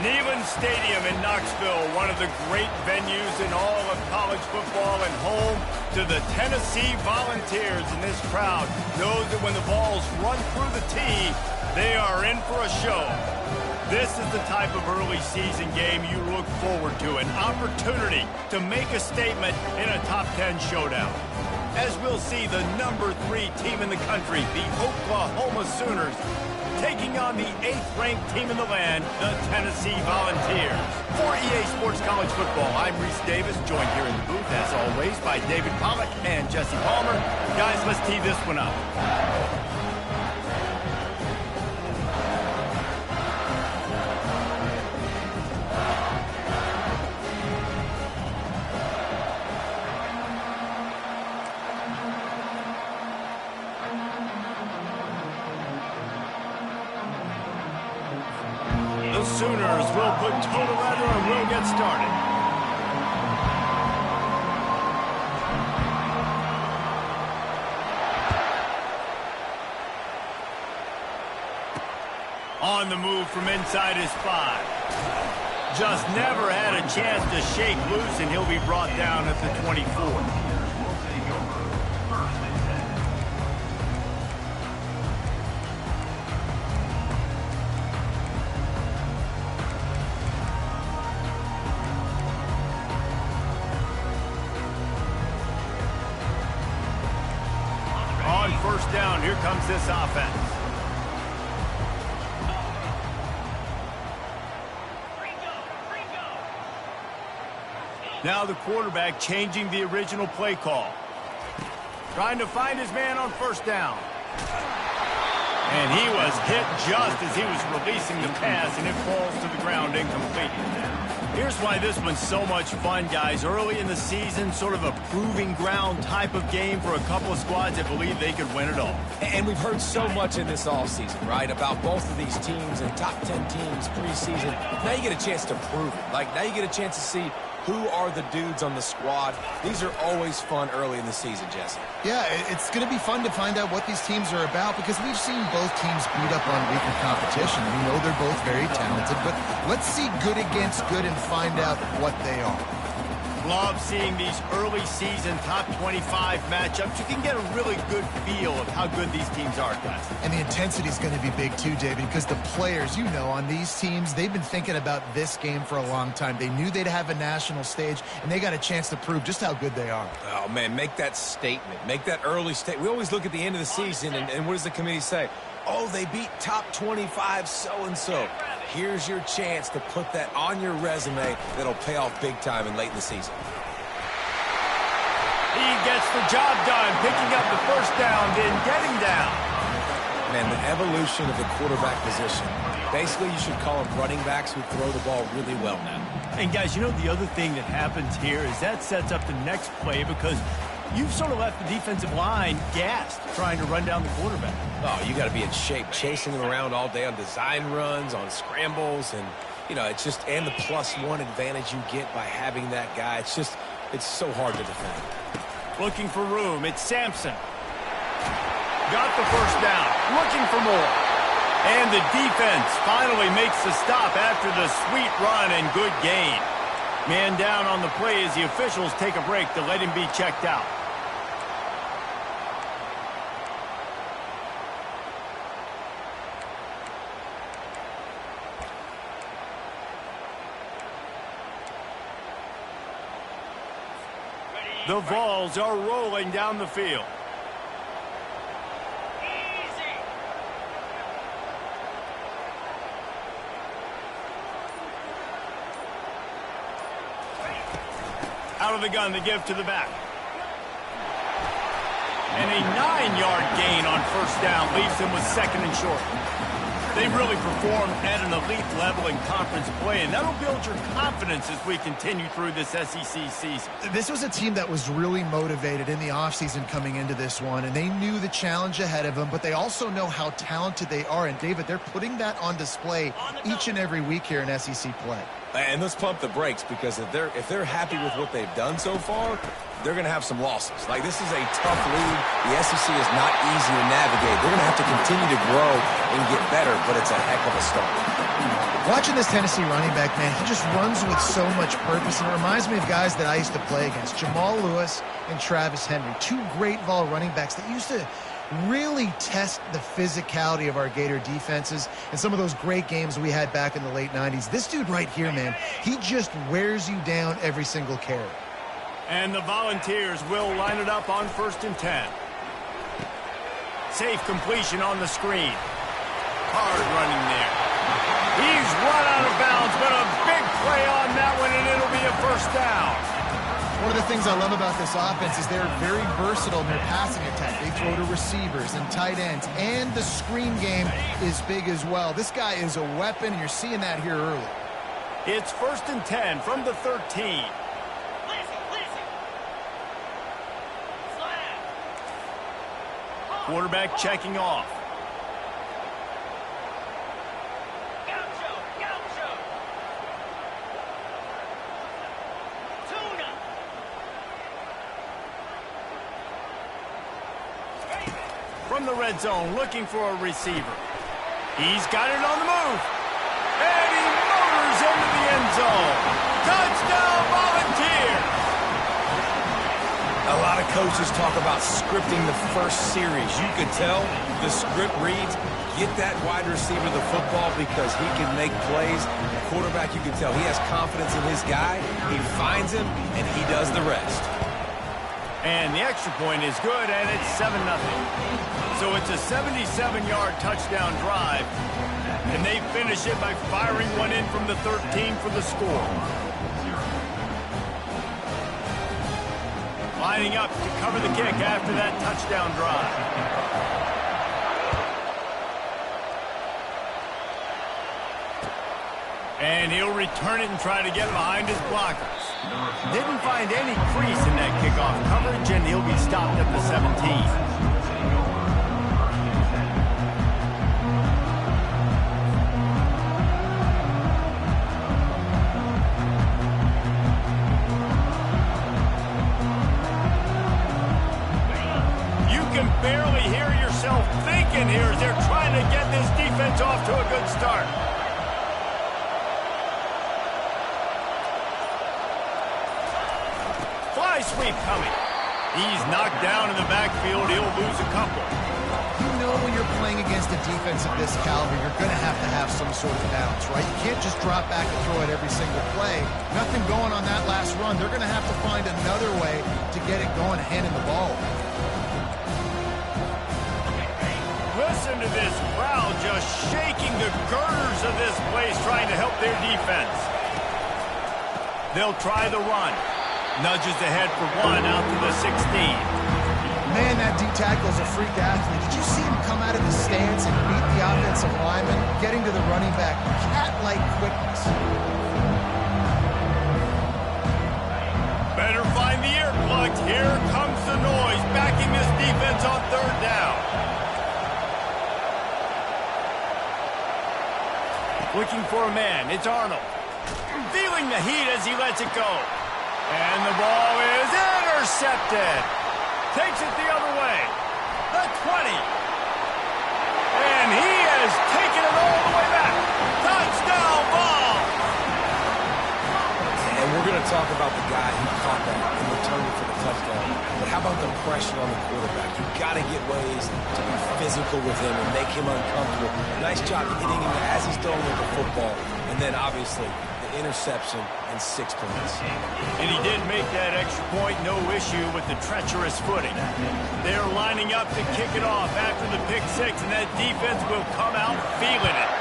Neyland Stadium in Knoxville, one of the great venues in all of college football and home to the Tennessee Volunteers. And this crowd knows that when the balls run through the tee, they are in for a show. This is the type of early season game you look forward to, an opportunity to make a statement in a top 10 showdown. As we'll see the number 3 team in the country, the Oklahoma Sooners, taking on the 8th-ranked team in the land, the Tennessee Volunteers. For EA Sports College Football, I'm Reese Davis, joined here in the booth, as always, by David Pollack and Jesse Palmer. Guys, let's tee this one up. The Sooners will put toe to leather and we'll get started. On the move from inside his 5. Just never had a chance to shake loose, and he'll be brought down at the 24. On first down, here comes this offense. Now the quarterback changing the original play call. Trying to find his man on first down. And he was hit just as he was releasing the pass, and it falls to the ground incomplete. Here's why this one's so much fun, guys. Early in the season, sort of a proving ground type of game for a couple of squads that believe they could win it all. And we've heard so much in this offseason, right, about both of these teams and top 10 teams preseason. Now you get a chance to prove it. Like, now you get a chance to see who are the dudes on the squad. These are always fun early in the season, Jesse. Yeah, it's going to be fun to find out what these teams are about because we've seen both teams beat up on weaker competition. We know they're both very talented, but let's see good against good and find out what they are. Love seeing these early season top 25 matchups. You can get a really good feel of how good these teams are, guys. And the intensity is going to be big too, David, because the players, you know, on these teams, they've been thinking about this game for a long time. They knew they'd have a national stage, and they got a chance to prove just how good they are. Oh, man, make that statement. Make that early statement. We always look at the end of the season, and what does the committee say? Oh, they beat top 25 so-and-so. Here's your chance to put that on your resume that'll pay off big time and late in the season. He gets the job done, picking up the first down, then getting down. Man, the evolution of the quarterback position. Basically, you should call them running backs who throw the ball really well now. And, guys, you know the other thing that happens here is that sets up the next play because you've sort of left the defensive line gassed trying to run down the quarterback. Oh, you got to be in shape, chasing him around all day on design runs, on scrambles, and, you know, it's just, and the +1 advantage you get by having that guy. It's just, it's so hard to defend. Looking for room, it's Sampson. Got the first down, looking for more. And the defense finally makes the stop after the sweet run and good gain. Man down on the play as the officials take a break to let him be checked out. The Vols are rolling down the field. Out of the gun, the give to the back. And a 9-yard gain on first down leaves him with second and short. They really performed at an elite level in conference play, and that'll build your confidence as we continue through this SEC season. This was a team that was really motivated in the offseason coming into this one, and they knew the challenge ahead of them, but they also know how talented they are. And, David, they're putting that on display each and every week here in SEC play. And let's pump the brakes because if they're happy with what they've done so far, they're going to have some losses. Like, this is a tough league. The SEC is not easy to navigate. They're going to have to continue to grow and get better. but it's a heck of a start. Watching this Tennessee running back, man, he just runs with so much purpose, and it reminds me of guys that I used to play against, Jamal Lewis and Travis Henry, two great Vol running backs that used to really test the physicality of our Gator defenses and some of those great games we had back in the late 90s. This dude right here, man, he just wears you down every single carry. And the Volunteers will line it up on 1st and 10. Safe completion on the screen. Hard running there. He's run out of bounds, but a big play on that one, and it'll be a 1st down. One of the things I love about this offense is they're very versatile in their passing attack. They throw to receivers and tight ends, and the screen game is big as well. This guy is a weapon, and you're seeing that here early. It's 1st and 10 from the 13. Quarterback checking off. From the red zone, looking for a receiver. He's got it on the move. And he motors into the end zone. Touchdown, Volunteers! A lot of coaches talk about scripting the first series. You could tell the script reads, get that wide receiver the football because he can make plays. The quarterback, you can tell he has confidence in his guy. He finds him, and he does the rest. And the extra point is good, and it's 7-0. So it's a 77-yard touchdown drive, and they finish it by firing one in from the 13 for the score. Lining up to cover the kick after that touchdown drive. And he'll return it and try to get behind his blockers. Didn't find any crease in that kickoff coverage, and he'll be stopped at the 17. Barely hear yourself thinking here as they're trying to get this defense off to a good start. Fly sweep coming. He's knocked down in the backfield. He'll lose a couple. You know when you're playing against a defense of this caliber, you're going to have some sort of balance, right? You can't just drop back and throw it every single play. Nothing going on that last run. They're going to have to find another way to get it going and handing the ball. Listen to this crowd just shaking the girders of this place trying to help their defense. They'll try the run. Nudges ahead for one out to the 16. Man, that D-tackle's a freak athlete. Did you see him come out of the stance and beat the offensive lineman, getting to the running back? Cat-like quickness. Better find the earplugs. Here comes the noise, backing this defense on 3rd down. Looking for a man. It's Arnold. Feeling the heat as he lets it go. And the ball is intercepted. Takes it the other way. The 20. And he has taken it all the way back. Touchdown ball. And we're going to talk about the guy who caught that and returned it for the touchdown. But how about the pressure on the quarterback? You've got to get ways to be physical with him and make him uncomfortable. Nice job hitting him as he's throwing with the football. And then, obviously, the interception and 6 points. And he did make that extra point, no issue with the treacherous footing. They're lining up to kick it off after the pick 6, and that defense will come out feeling it.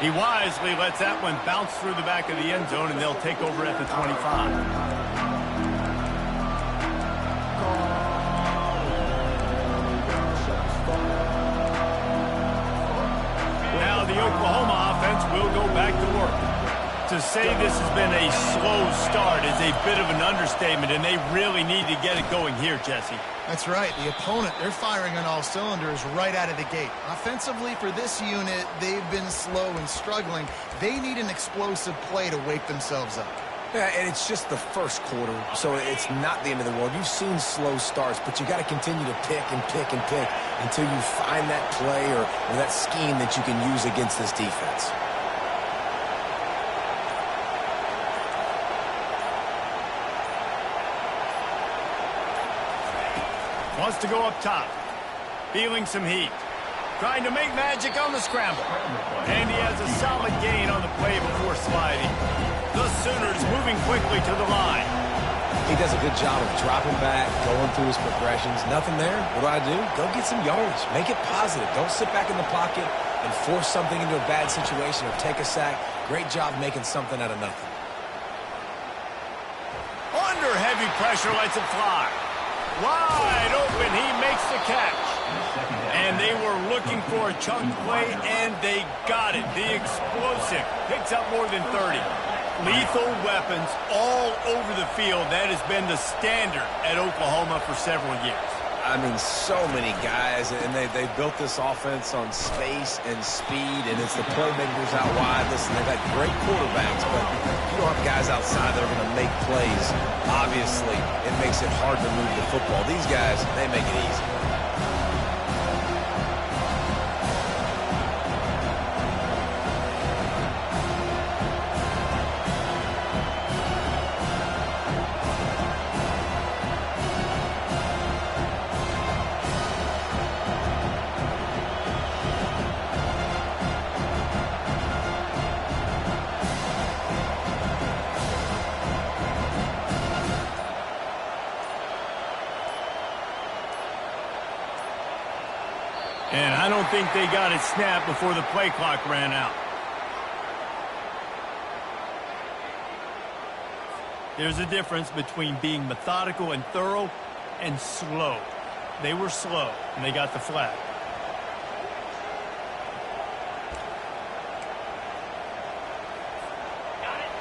He wisely lets that one bounce through the back of the end zone, and they'll take over at the 25. The Oklahoma offense will go back to work. To say this has been a slow start is a bit of an understatement, and they really need to get it going here, Jesse. That's right. The opponent, they're firing on all cylinders right out of the gate. Offensively, for this unit, they've been slow and struggling. They need an explosive play to wake themselves up. Yeah, and it's just the first quarter, so it's not the end of the world. You've seen slow starts, but you got to continue to pick and pick and pick until you find that play or that scheme that you can use against this defense. Wants to go up top. Feeling some heat. Trying to make magic on the scramble. And he has a solid gain on the play before sliding. The Sooners moving quickly to the line. He does a good job of dropping back, going through his progressions. Nothing there. What do? Go get some yardage. Make it positive. Don't sit back in the pocket and force something into a bad situation or take a sack. Great job making something out of nothing. Under heavy pressure, lets it fly. Wide open, he makes the catch. And they were looking for a chunk play, and they got it. The explosive picks up more than 30. Lethal weapons all over the field. That has been the standard at Oklahoma for several years. I mean, so many guys, and they built this offense on space and speed, and it's the playmakers out wide. Listen, they've had great quarterbacks, but if you don't have guys outside that are going to make plays, obviously it makes it hard to move the football. These guys, they make it easy. And I don't think they got it snapped before the play clock ran out. There's a difference between being methodical and thorough and slow. They were slow, and they got the flag.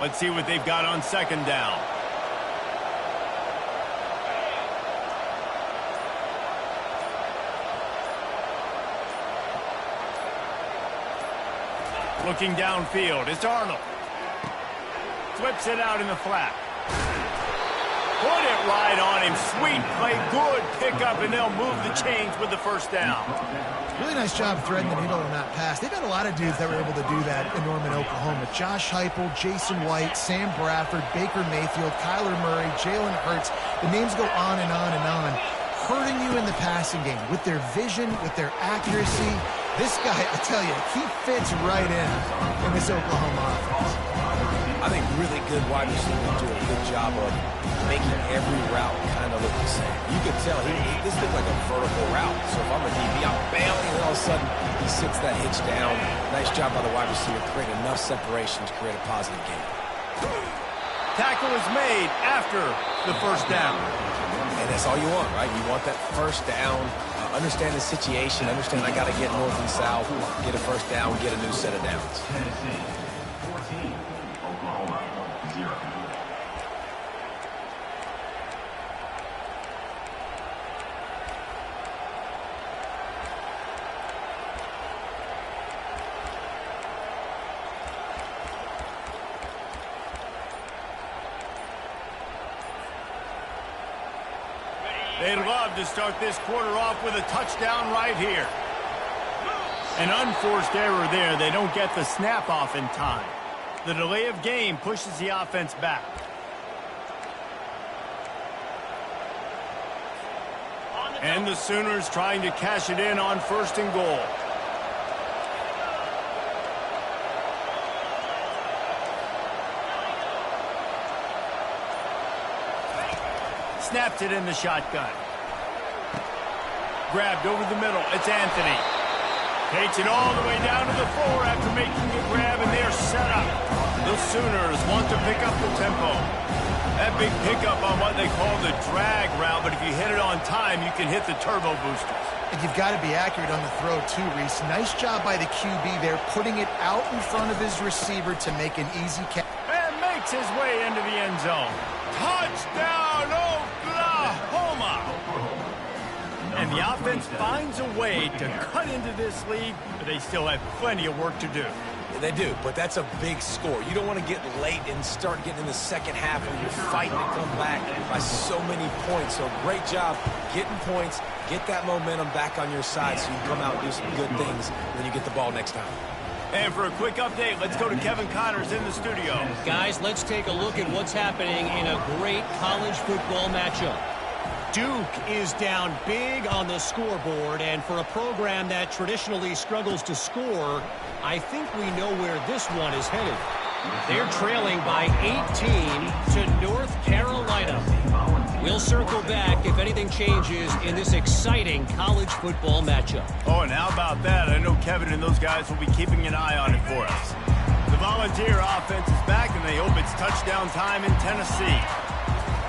Let's see what they've got on second down. Looking downfield, it's Arnold. Flips it out in the flat. Put it right on him. Sweet play, good pickup, and they'll move the chains with the first down. Really nice job threading the needle on that pass. They've had a lot of dudes that were able to do that in Norman, Oklahoma. Josh Heupel, Jason White, Sam Bradford, Baker Mayfield, Kyler Murray, Jalen Hurts. The names go on and on and on. Hurting you in the passing game with their vision, with their accuracy. This guy, I tell you, he fits right in this Oklahoma offense. I think really good wide receivers do a good job of making every route kind of look the same. You could tell this looked like a vertical route. So if I'm a DB, I'm bailing, and all of a sudden he sits that hitch down. Nice job by the wide receiver, create enough separation to create a positive gain. Tackle is made after the first down. And that's all you want, right? You want that first down. Understand the situation. Understand I got to get north and south, get a first down, get a new set of downs. Tennessee, 14, Oklahoma, 0. They'd love to start this quarter off with a touchdown right here. An unforced error there. They don't get the snap off in time. The delay of game pushes the offense back. And the Sooners trying to cash it in on first and goal. Snaps it in the shotgun. Grabbed over the middle. It's Anthony. Takes it all the way down to the floor after making the grab, and they're set up. The Sooners want to pick up the tempo. That big pickup on what they call the drag route, but if you hit it on time, you can hit the turbo boosters. And you've got to be accurate on the throw, too, Reese. Nice job by the QB there, putting it out in front of his receiver to make an easy catch. And makes his way into the end zone. Touchdown, Oklahoma! And the offense finds a way to cut into this lead, but they still have plenty of work to do. They do, but that's a big score. You don't want to get late and start getting in the second half when you're fighting to come back by so many points. So great job getting points, get that momentum back on your side so you can come out and do some good things when you get the ball next time. And for a quick update, let's go to Kevin Connors in the studio. Guys, let's take a look at what's happening in a great college football matchup. Duke is down big on the scoreboard, and for a program that traditionally struggles to score, I think we know where this one is headed. They're trailing by 18 to North Carolina. We'll circle back if anything changes in this exciting college football matchup. Oh, and how about that? I know Kevin and those guys will be keeping an eye on it for us. The Volunteer offense is back, and they hope it's touchdown time in Tennessee.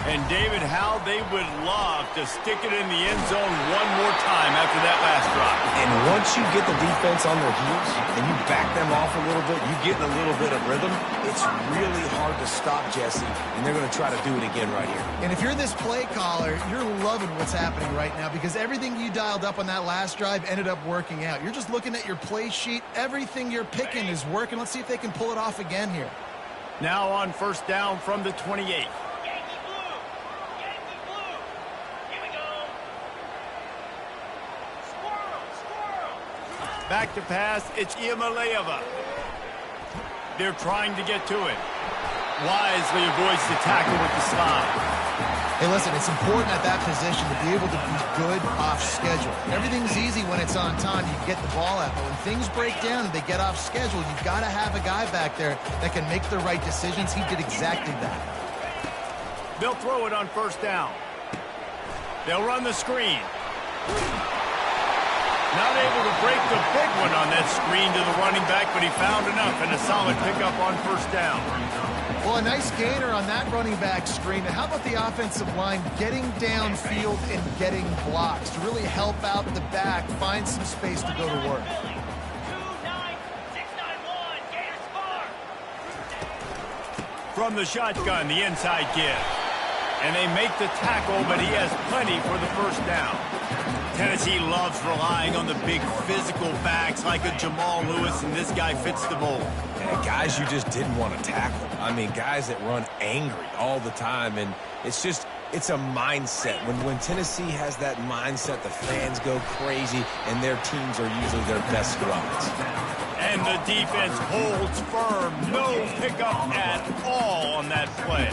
And, David, how they would love to stick it in the end zone one more time after that last drive. And once you get the defense on their heels and you back them off a little bit, you get in a little bit of rhythm, it's really hard to stop, Jesse, and they're going to try to do it again right here. And if you're this play caller, you're loving what's happening right now because everything you dialed up on that last drive ended up working out. You're just looking at your play sheet. Everything you're picking is working. Let's see if they can pull it off again here. Now on first down from the 28. Back to pass, it's Iamaleava. They're trying to get to it. Wisely avoids the tackle with the slide. Hey, listen, it's important at that position to be able to be good off schedule. Everything's easy when it's on time. You get the ball out. But when things break down and they get off schedule, you've got to have a guy back there that can make the right decisions. He did exactly that. They'll throw it on first down. They'll run the screen. Not able to break the big one on that screen to the running back, but he found enough and a solid pickup on first down. Well, a nice gainer on that running back screen. And how about the offensive line getting downfield and getting blocks to really help out the back, find some space to go to work. From the shotgun, the inside give. And they make the tackle, but he has plenty for the first down. Tennessee loves relying on the big physical backs like a Jamal Lewis, and this guy fits the mold. And guys you just didn't want to tackle. I mean, guys that run angry all the time, and it's a mindset. When Tennessee has that mindset, the fans go crazy, and their teams are usually their best squads. And the defense holds firm. No pickup at all on that play.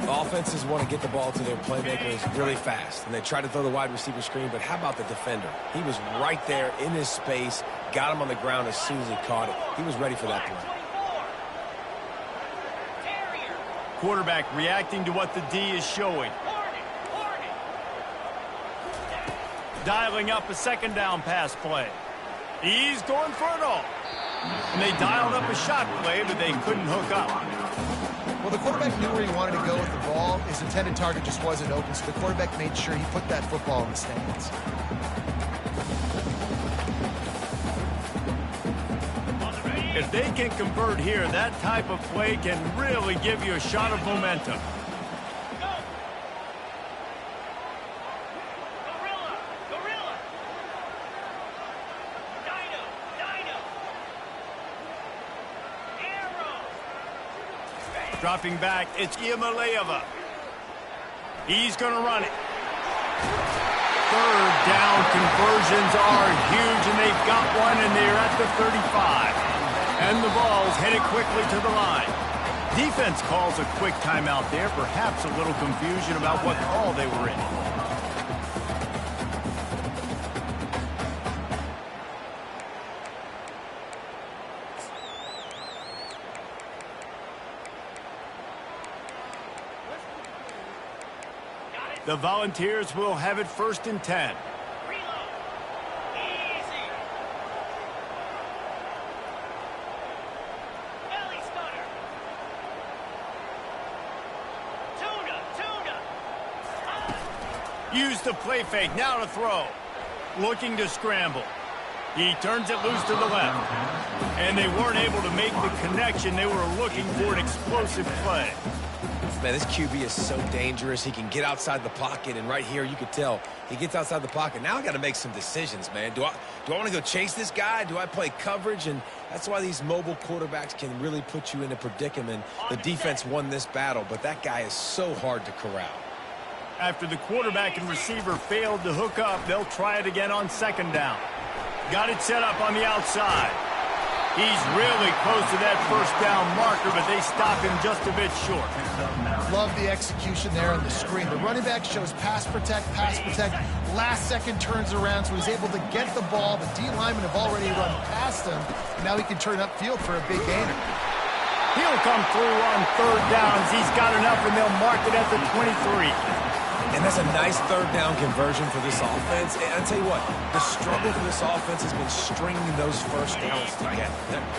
Offenses want to get the ball to their playmakers really fast, and they try to throw the wide receiver screen, but how about the defender? He was right there in his space, got him on the ground as soon as he caught it. He was ready for that play. Quarterback reacting to what the D is showing. Dialing up a second down pass play. He's going for it all. And they dialed up a shot play, but they couldn't hook up. Well, the quarterback knew where he wanted to go with the ball. His intended target just wasn't open, so the quarterback made sure he put that football in the stands. If they can convert here, that type of play can really give you a shot of momentum. Dropping back, it's Iamaleava. He's going to run it. Third down conversions are huge, and they've got one, and they're at the 35. And the ball's headed quickly to the line. Defense calls a quick timeout there, perhaps a little confusion about what call they were in. The Volunteers will have it 1st and 10. Use the play fake, now to throw. Looking to scramble. He turns it loose to the left. And they weren't able to make the connection. They were looking for an explosive play. Man, this QB is so dangerous. He can get outside the pocket, and right here you could tell he gets outside the pocket. Now I got to make some decisions, man. Do I want to go chase this guy? Do I play coverage? And that's why these mobile quarterbacks can really put you in a predicament. The defense won this battle, but that guy is so hard to corral. After the quarterback and receiver failed to hook up, they'll try it again on second down. Got it set up on the outside. He's really close to that first down marker, but they stop him just a bit short. Love the execution there on the screen. The running back shows pass protect. Last second turns around, so he's able to get the ball. The D linemen have already run past him. Now he can turn upfield for a big gainer. He'll come through on third downs. He's got enough, and they'll mark it at the 23. And that's a nice third down conversion for this offense. And I'll tell you what, the struggle for this offense has been stringing those first downs together.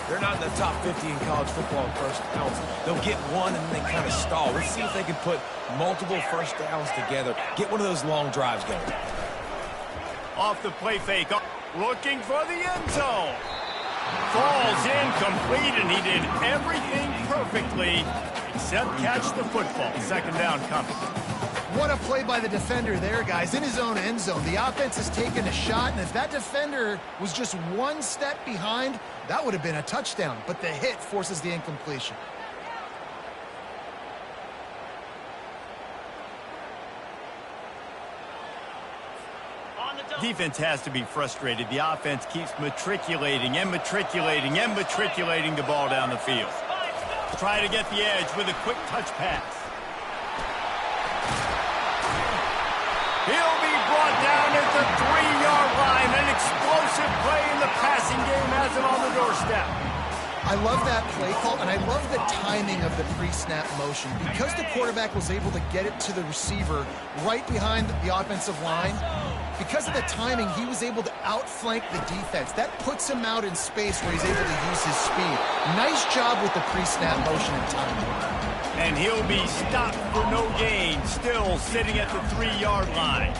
They're not in the top 50 in college football in first downs. They'll get one and then they kind of stall. Let's see if they can put multiple first downs together. Get one of those long drives going. Off the play fake. Looking for the end zone. Falls incomplete, and he did everything perfectly except catch the football. Second down coming. What a play by the defender there, guys. In his own end zone, the offense has taken a shot, and if that defender was just one step behind, that would have been a touchdown. But the hit forces the incompletion. Defense has to be frustrated. The offense keeps matriculating the ball down the field. Try to get the edge with a quick touch pass. He'll be brought down at the 3-yard line. An explosive play in the passing game has him on the doorstep. I love that play call, and I love the timing of the pre-snap motion. Because the quarterback was able to get it to the receiver right behind the offensive line, because of the timing, he was able to outflank the defense. That puts him out in space where he's able to use his speed. Nice job with the pre-snap motion and timing. And he'll be stopped for no gain, still sitting at the 3-yard line.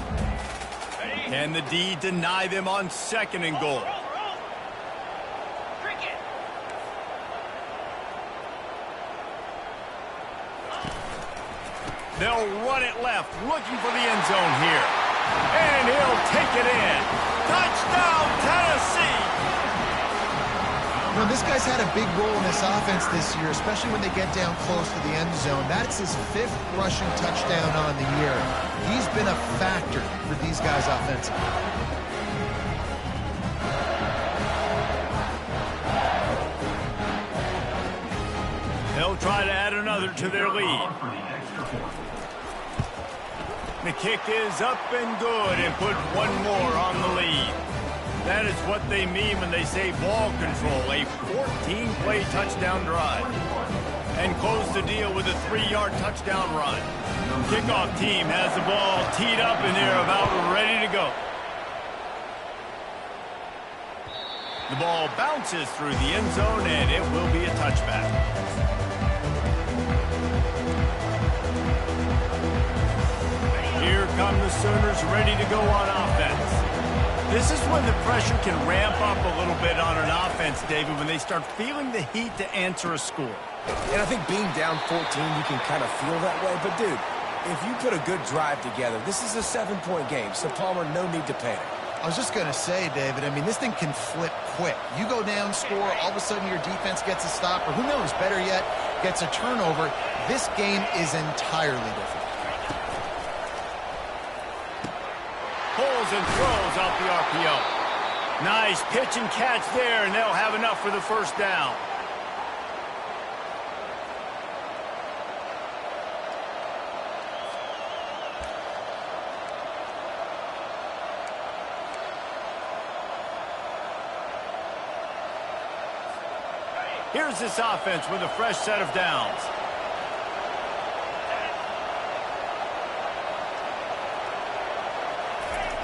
Can the D deny them on second and goal? They'll run it left, looking for the end zone here. And he'll take it in. Touchdown, Tennessee! You know, this guy's had a big role in this offense this year, especially when they get down close to the end zone. That's his 5th rushing touchdown on the year. He's been a factor for these guys offensively. They'll try to add another to their lead. The kick is up and good, and put one more on the lead. That is what they mean when they say ball control, a 14-play touchdown drive. And close the deal with a 3-yard touchdown run. Kickoff team has the ball teed up, and they're about ready to go. The ball bounces through the end zone, and it will be a touchback. Here come the Sooners ready to go on offense. This is when the pressure can ramp up a little bit on an offense, David, when they start feeling the heat to answer a score. And I think being down 14, you can kind of feel that way. But, dude, if you put a good drive together, this is a 7-point game, so Palmer, no need to panic. I was just going to say, David, I mean, this thing can flip quick. You go down, score, all of a sudden your defense gets a stop, or who knows, better yet, gets a turnover. This game is entirely different. Pulls and throws off the RPO. Nice pitch and catch there, and they'll have enough for the first down. Here's this offense with a fresh set of downs.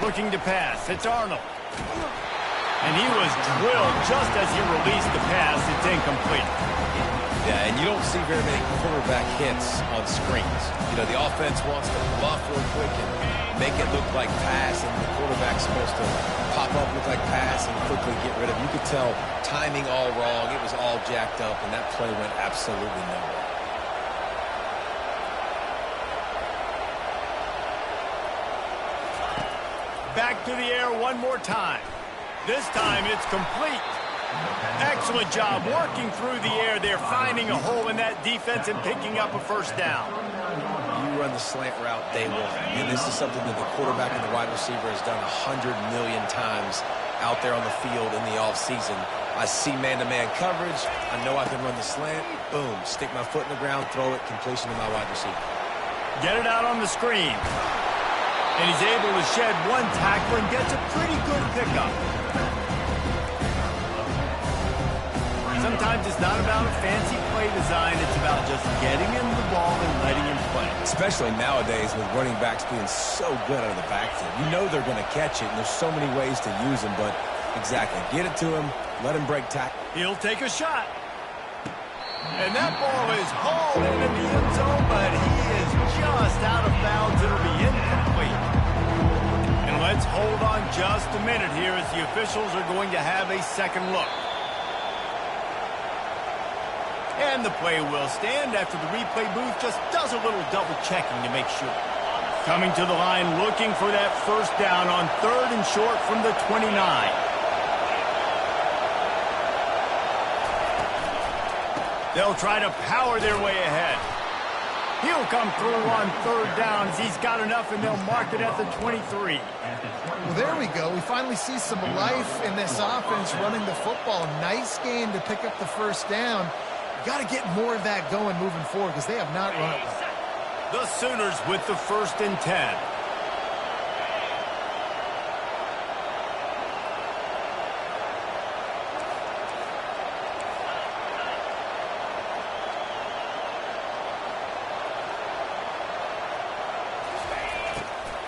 Looking to pass. It's Arnold. And he was drilled just as he released the pass. It's incomplete. Yeah, and you don't see very many quarterback hits on screens. You know, the offense wants to bluff real quick and make it look like pass, and the quarterback's supposed to pop up, look like pass, and quickly get rid of it. You could tell timing all wrong. It was all jacked up, and that play went absolutely nowhere. to the air one more time. This time it's complete. Excellent job working through the air. They're finding a hole in that defense and picking up a first down. You run the slant route day one, and this is something that the quarterback and the wide receiver has done 100 million times out there on the field in the offseason. I see man-to-man coverage. I know I can run the slant. Boom, stick my foot in the ground, throw it, completion to my wide receiver. Get it out on the screen. And he's able to shed one tackle and gets a pretty good pickup. Sometimes it's not about a fancy play design. It's about just getting him the ball and letting him play. Especially nowadays with running backs being so good out of the backfield. You know they're going to catch it, and there's so many ways to use them, but exactly. Get it to him, let him break tackle. He'll take a shot. And that ball is hauled into the end zone, but he is just out of bounds. It'll be incomplete. And let's hold on just a minute here as the officials are going to have a second look. And the play will stand after the replay booth just does a little double checking to make sure. Coming to the line looking for that first down on 3rd and short from the 29. They'll try to power their way ahead. He'll come through on 3rd down as he's got enough, and they'll mark it at the 23. Well, there we go. We finally see some life in this offense running the football. Nice game to pick up the first down. Got to get more of that going moving forward because they have not run it well. The Sooners with the 1st and 10.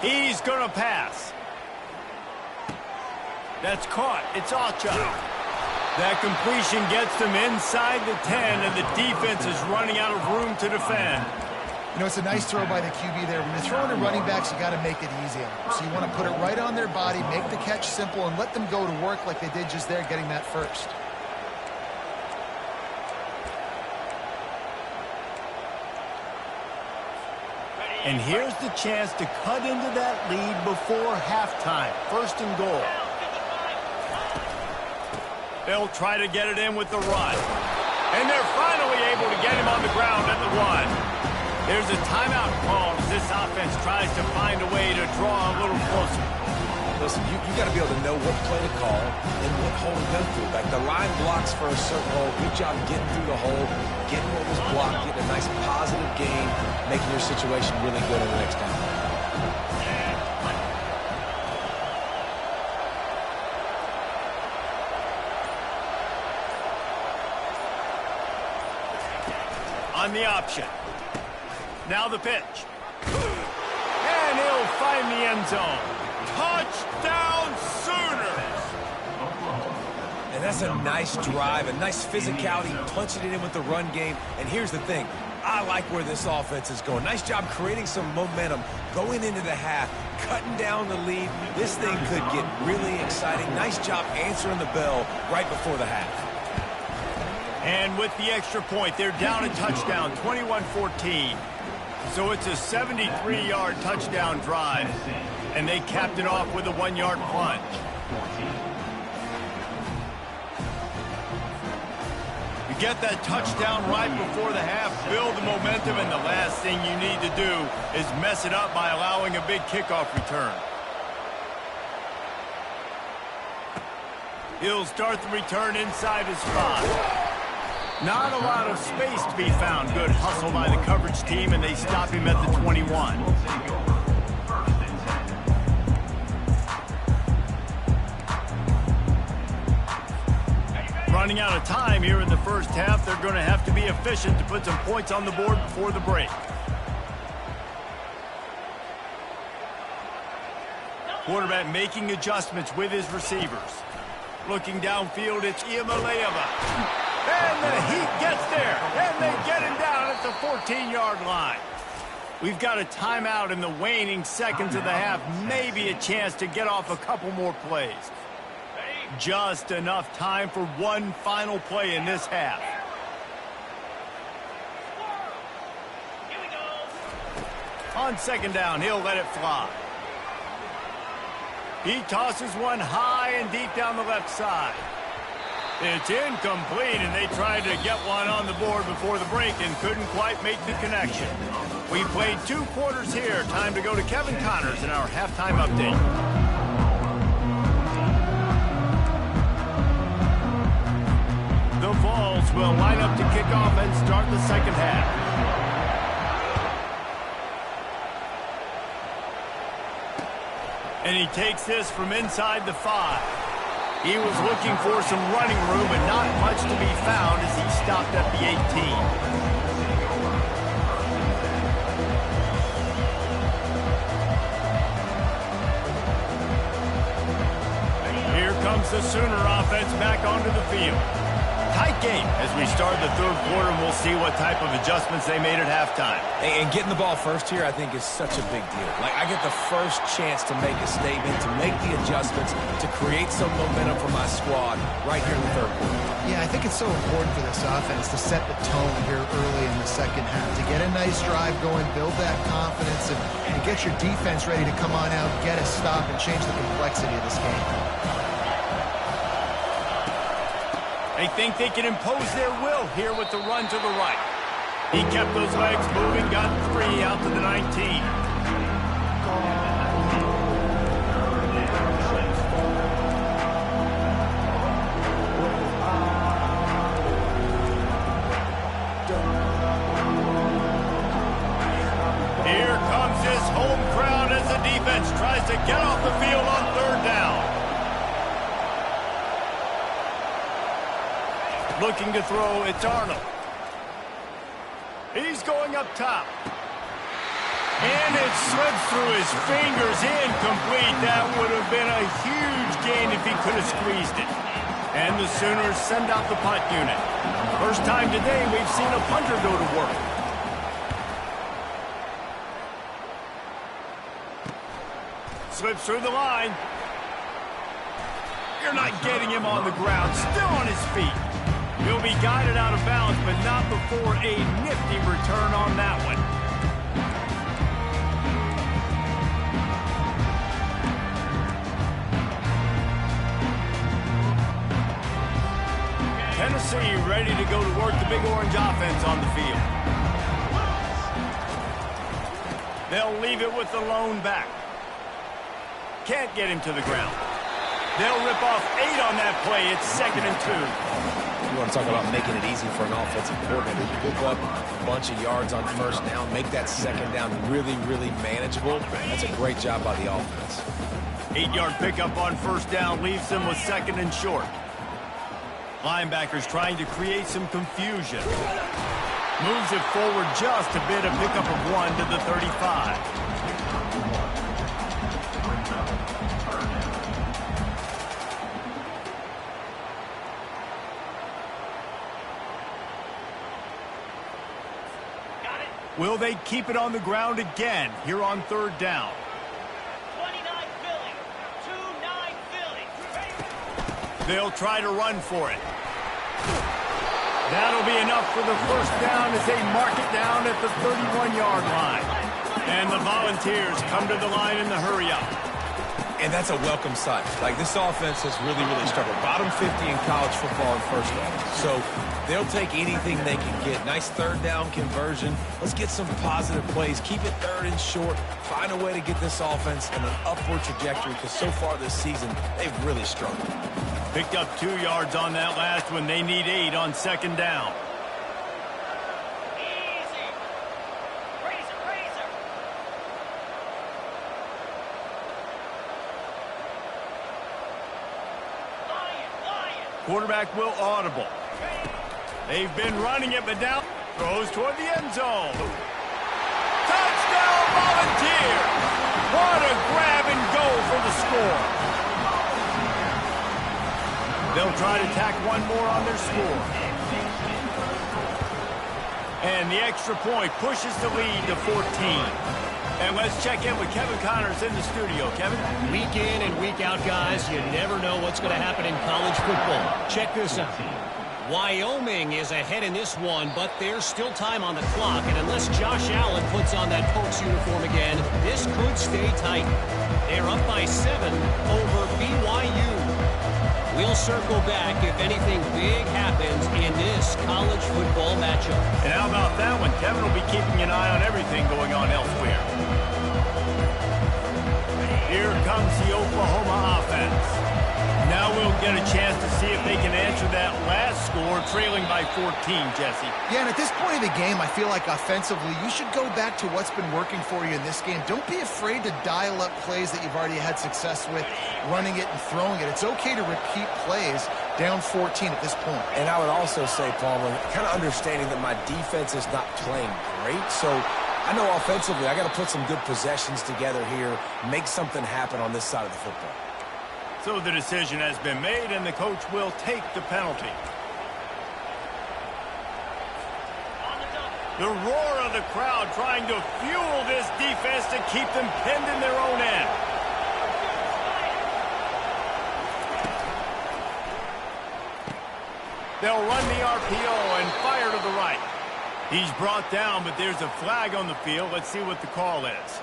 He's going to pass. That's caught. It's Acha. That completion gets them inside the 10, and the defense is running out of room to defend. You know, it's a nice throw by the QB there. When you're throwing to running backs, you got to make it easy on them. So you want to put it right on their body, make the catch simple, and let them go to work like they did just there, getting that first. And here's the chance to cut into that lead before halftime. 1st and goal. They'll try to get it in with the run. And they're finally able to get him on the ground at the 1. There's a timeout call as this offense tries to find a way to draw a little closer. Listen, you got to be able to know what play to call and what hole to go through. Like the line blocks for a certain hole. Good job getting through the hole, getting what was blocked, getting a nice positive gain, making your situation really good on the next down. On the option. Now the pitch. And he'll find the end zone. Touchdown Sooners! And that's a nice drive, a nice physicality, punching it in with the run game. And here's the thing. I like where this offense is going. Nice job creating some momentum going into the half, cutting down the lead. This thing could get really exciting. Nice job answering the bell right before the half. And with the extra point, they're down a touchdown, 21-14. So it's a 73-yard touchdown drive, and they capped it off with a 1-yard plunge. You get that touchdown right before the half, build the momentum, and the last thing you need to do is mess it up by allowing a big kickoff return. He'll start the return inside his 5. Not a lot of space to be found. Good hustle by the coverage team, and they stop him at the 21. Running out of time here in the first half. They're going to have to be efficient to put some points on the board before the break. Quarterback making adjustments with his receivers. Looking downfield, it's Iamaleava. And the Heat gets there, and they get him down at the 14-yard line. We've got a timeout in the waning seconds of the half, maybe a chance to get off a couple more plays. Just enough time for one final play in this half. On 2nd down, he'll let it fly. He tosses one high and deep down the left side. It's incomplete, and they tried to get one on the board before the break and couldn't quite make the connection. We played 2 quarters here. Time to go to Kevin Connors in our halftime update. The Vols will line up to kick off and start the second half. And he takes this from inside the 5. He was looking for some running room, but not much to be found as he stopped at the 18. Here comes the Sooner offense back onto the field. Tight game as we start the third quarter, and we'll see what type of adjustments they made at halftime. And getting the ball first here, I think, is such a big deal. Like, I get the first chance to make a statement, to make the adjustments, to create some momentum for my squad right here in the third quarter. Yeah, I think it's so important for this offense to set the tone here early in the second half, to get a nice drive going, build that confidence, and get your defense ready to come on out, get a stop, and change the complexity of this game. They think they can impose their will here with the run to the right. He kept those legs moving, got 3 out to the 19. Here comes his home crowd as the defense tries to get off the field on third down. Looking to throw, it's Arnold. He's going up top. And it slips through his fingers, incomplete. That would have been a huge gain if he could have squeezed it. And the Sooners send out the punt unit. First time today we've seen a punter go to work. Slips through the line. You're not getting him on the ground, still on his feet. He'll be guided out of bounds, but not before a nifty return on that one. Tennessee ready to go to work the Big Orange offense on the field. They'll leave it with the lone back. Can't get him to the ground. They'll rip off 8 on that play. It's 2nd and 2. You want to talk about making it easy for an offensive coordinator. You pick up a bunch of yards on first down, make that second down really, really manageable. That's a great job by the offense. 8-yard pickup on first down leaves them with 2nd and short. Linebackers trying to create some confusion. Moves it forward just a bit, a pickup of 1 to the 35. Will they keep it on the ground again here on third down? 29 Philly. 2-9 Philly. They'll try to run for it. That'll be enough for the first down as they mark it down at the 31-yard line. And the Volunteers come to the line in the hurry-up. And that's a welcome sight. Like, this offense has really, really struggled. Bottom 50 in college football in first down. So they'll take anything they can get. Nice third down conversion. Let's get some positive plays. Keep it 3rd and short. Find a way to get this offense in an upward trajectory, because so far this season, they've really struggled. Picked up 2 yards on that last one. They need 8 on second down. Easy. Razor. Lion. Quarterback will audible. They've been running it, but now throws toward the end zone. Touchdown, Volunteers! What a grab and go for the score. They'll try to tack one more on their score. And the extra point pushes the lead to 14. And let's check in with Kevin Connors in the studio. Kevin? Week in and week out, guys, you never know what's going to happen in college football. Check this out. Wyoming is ahead in this one, but there's still time on the clock. And unless Josh Allen puts on that Pokes uniform again, this could stay tight. They're up by 7 over BYU. We'll circle back if anything big happens in this college football matchup. And how about that one? Kevin will be keeping an eye on everything going on elsewhere. Here comes the Oklahoma offense. Now we'll get a chance to see if they can answer that last score, trailing by 14, Jesse. Yeah, and at this point of the game, I feel like offensively, you should go back to what's been working for you in this game. Don't be afraid to dial up plays that you've already had success with, running it and throwing it. It's okay to repeat plays down 14 at this point. And I would also say, Palmer, kind of understanding that my defense is not playing great, so I know offensively I got to put some good possessions together here, make something happen on this side of the football. So the decision has been made, and the coach will take the penalty. The roar of the crowd trying to fuel this defense to keep them pinned in their own end. They'll run the RPO and fire to the right. He's brought down, but there's a flag on the field. Let's see what the call is.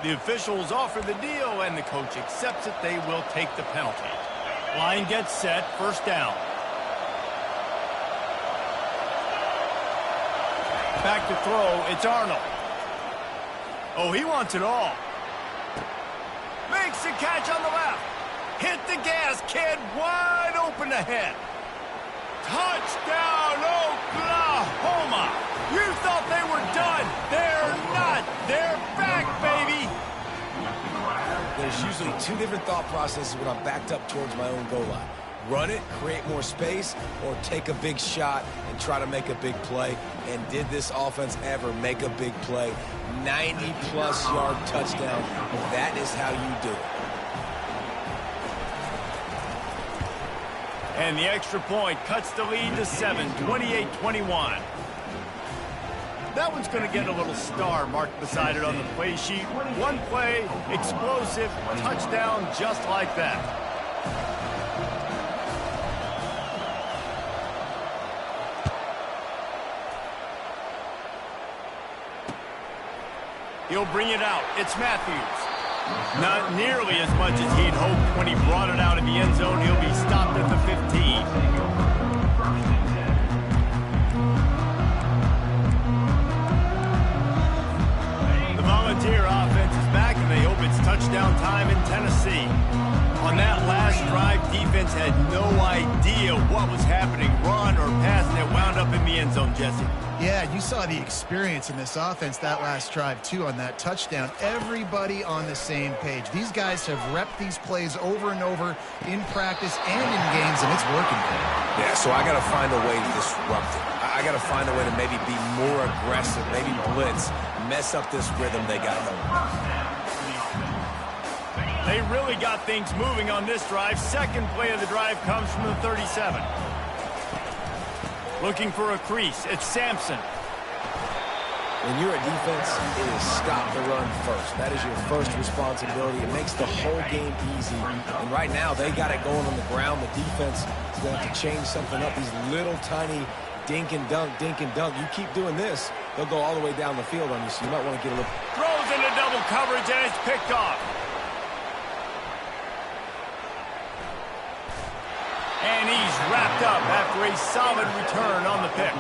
The officials offer the deal, and the coach accepts it. They will take the penalty. Line gets set, first down. Back to throw, it's Arnold. Oh, he wants it all. Makes the catch on the left. Hit the gas, kid, wide open ahead. Touchdown, Oklahoma! You thought they were done. They're not. They're back, baby. There's usually two different thought processes when I'm backed up towards my own goal line. Run it, create more space, or take a big shot and try to make a big play. And did this offense ever make a big play? 90-plus yard touchdown. That is how you do it. And the extra point cuts the lead to 7, 28-21. That one's going to get a little star marked beside it on the play sheet. One play, explosive, touchdown just like that. He'll bring it out. It's Matthews. Not nearly as much as he'd hoped when he brought it out in the end zone. He'll be stopped at the 15. The Volunteer offense is back, and they hope it's touchdown time in Tennessee. On that last drive, defense had no idea what was happening, run or pass, and it wound up in the end zone, Jesse. Yeah, you saw the experience in this offense that last drive, too, on that touchdown. Everybody on the same page. These guys have repped these plays over and over in practice and in games, and it's working for them. Yeah, so I got to find a way to disrupt it. I got to find a way to maybe be more aggressive, maybe blitz, mess up this rhythm they got going. They really got things moving on this drive. Second play of the drive comes from the 37. Looking for a crease. It's Sampson. When you're a defense, it is stop the run first. That is your first responsibility. It makes the whole game easy. And right now, they got it going on the ground. The defense is going to have to change something up. These little tiny dink and dunk, dink and dunk. You keep doing this, they'll go all the way down the field on you, so you might want to get a little... Throws into double coverage, and it's picked off. And he's wrapped up after a solid return on the pick.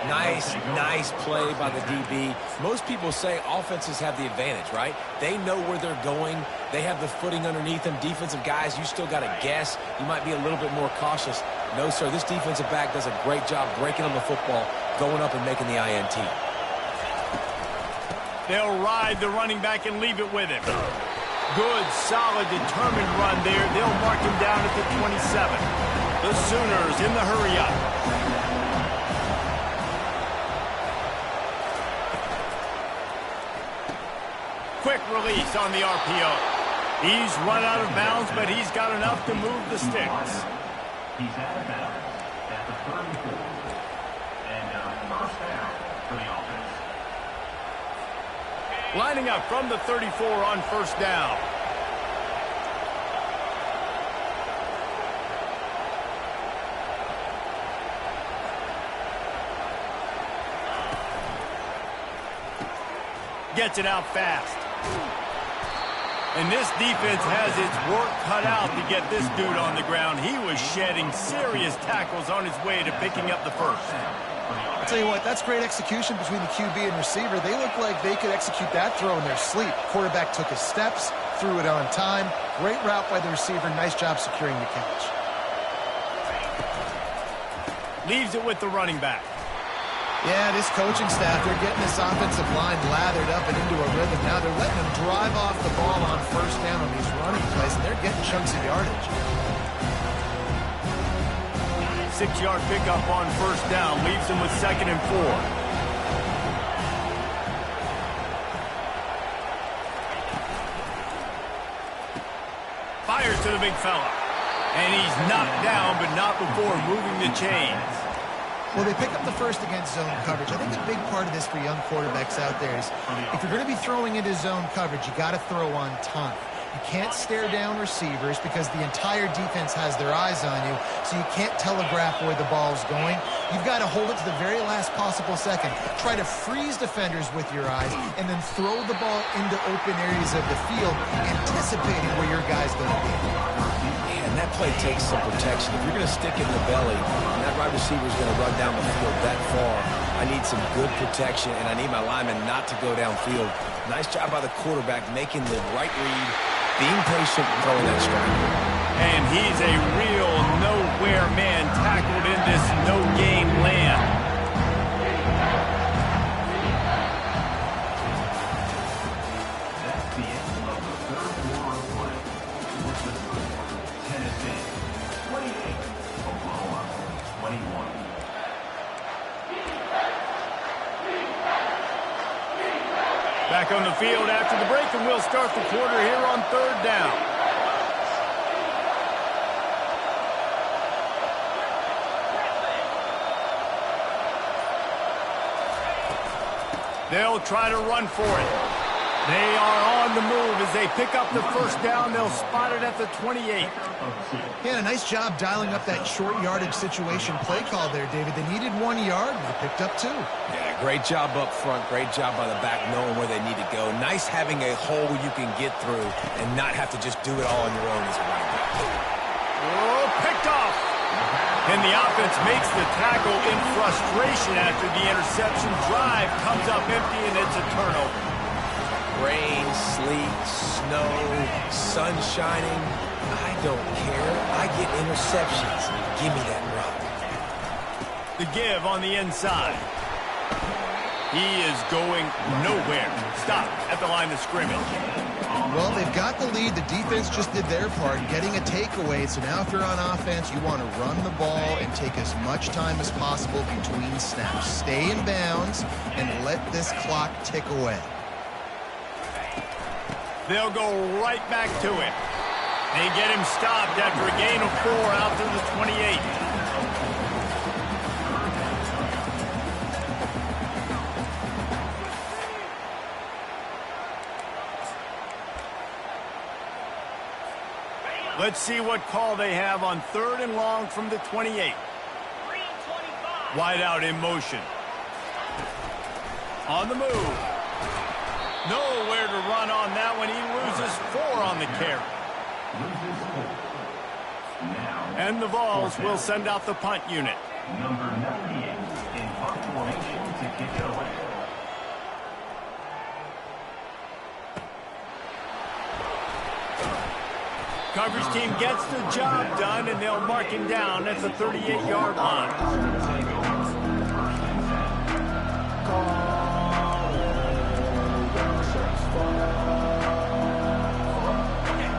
Nice play by the DB. Most people say offenses have the advantage, right? They know where they're going. They have the footing underneath them. Defensive guys, you still got to guess. You might be a little bit more cautious. No, sir, this defensive back does a great job breaking on the football, going up and making the INT. They'll ride the running back and leave it with him. Good, solid, determined run there. They'll mark him down at the 27. The Sooners in the hurry-up. Quick release on the RPO. He's run out of bounds, but he's got enough to move the sticks. He's out of bounds at the 34. And first down for the offense. Lining up from the 34 on first down. Gets it out fast. And this defense has its work cut out to get this dude on the ground. He was shedding serious tackles on his way to picking up the first. I'll tell you what, that's great execution between the QB and receiver. They look like they could execute that throw in their sleep. Quarterback took his steps, threw it on time. Great route by the receiver. Nice job securing the catch. Leaves it with the running back. Yeah, this coaching staff, they're getting this offensive line lathered up and into a rhythm. Now they're letting them drive off the ball on first down on these running plays, and they're getting chunks of yardage. 6-yard pickup on first down. Leaves them with 2nd and 4. Fires to the big fella. And he's knocked down, but not before moving the chains. Well, they pick up the first against zone coverage. I think a big part of this for young quarterbacks out there is if you're going to be throwing into zone coverage, you got to throw on time. You can't stare down receivers because the entire defense has their eyes on you, so you can't telegraph where the ball's going. You've got to hold it to the very last possible second. Try to freeze defenders with your eyes, and then throw the ball into open areas of the field, anticipating where your guy's going to be. Man, that play takes some protection. If you're going to stick in the belly, and that right receiver is going to run down the field that far, I need some good protection, and I need my lineman not to go downfield. Nice job by the quarterback making the right read, being patient, and throwing that strike. And he's a real nowhere man tackled in this no-game land. That's the end of the third quarter of play. With the score, Tennessee 28, Oklahoma 21. Back on the field after the break, and we'll start the quarter here on 3rd down. They'll try to run for it. They are on the move as they pick up the first down. They'll spot it at the 28. Yeah, a nice job dialing up that short yardage situation play call there, David. They needed 1 yard, and they picked up 2. Yeah, great job up front. Great job by the back knowing where they need to go. Nice having a hole you can get through and not have to just do it all on your own as a running back. Oh, picked off. And the offense makes the tackle in frustration after the interception. Drive comes up empty, and it's a turnover. Rain, sleet, snow, sun shining. I don't care. I get interceptions. Give me that rock. The give on the inside. He is going nowhere. Stop at the line of scrimmage. Well, they've got the lead. The defense just did their part, getting a takeaway. So now if you're on offense, you want to run the ball and take as much time as possible between snaps. Stay in bounds and let this clock tick away. They'll go right back to it. They get him stopped after a gain of 4 out to the 28. Let's see what call they have on 3rd and long from the 28. Wide out in motion. On the move. Nowhere to run on that one. He loses 4 on the carry. And the Vols will send out the punt unit. Number 98 in punt formation to kick it away. Coverage team gets the job done, and they'll mark him down at the 38-yard line.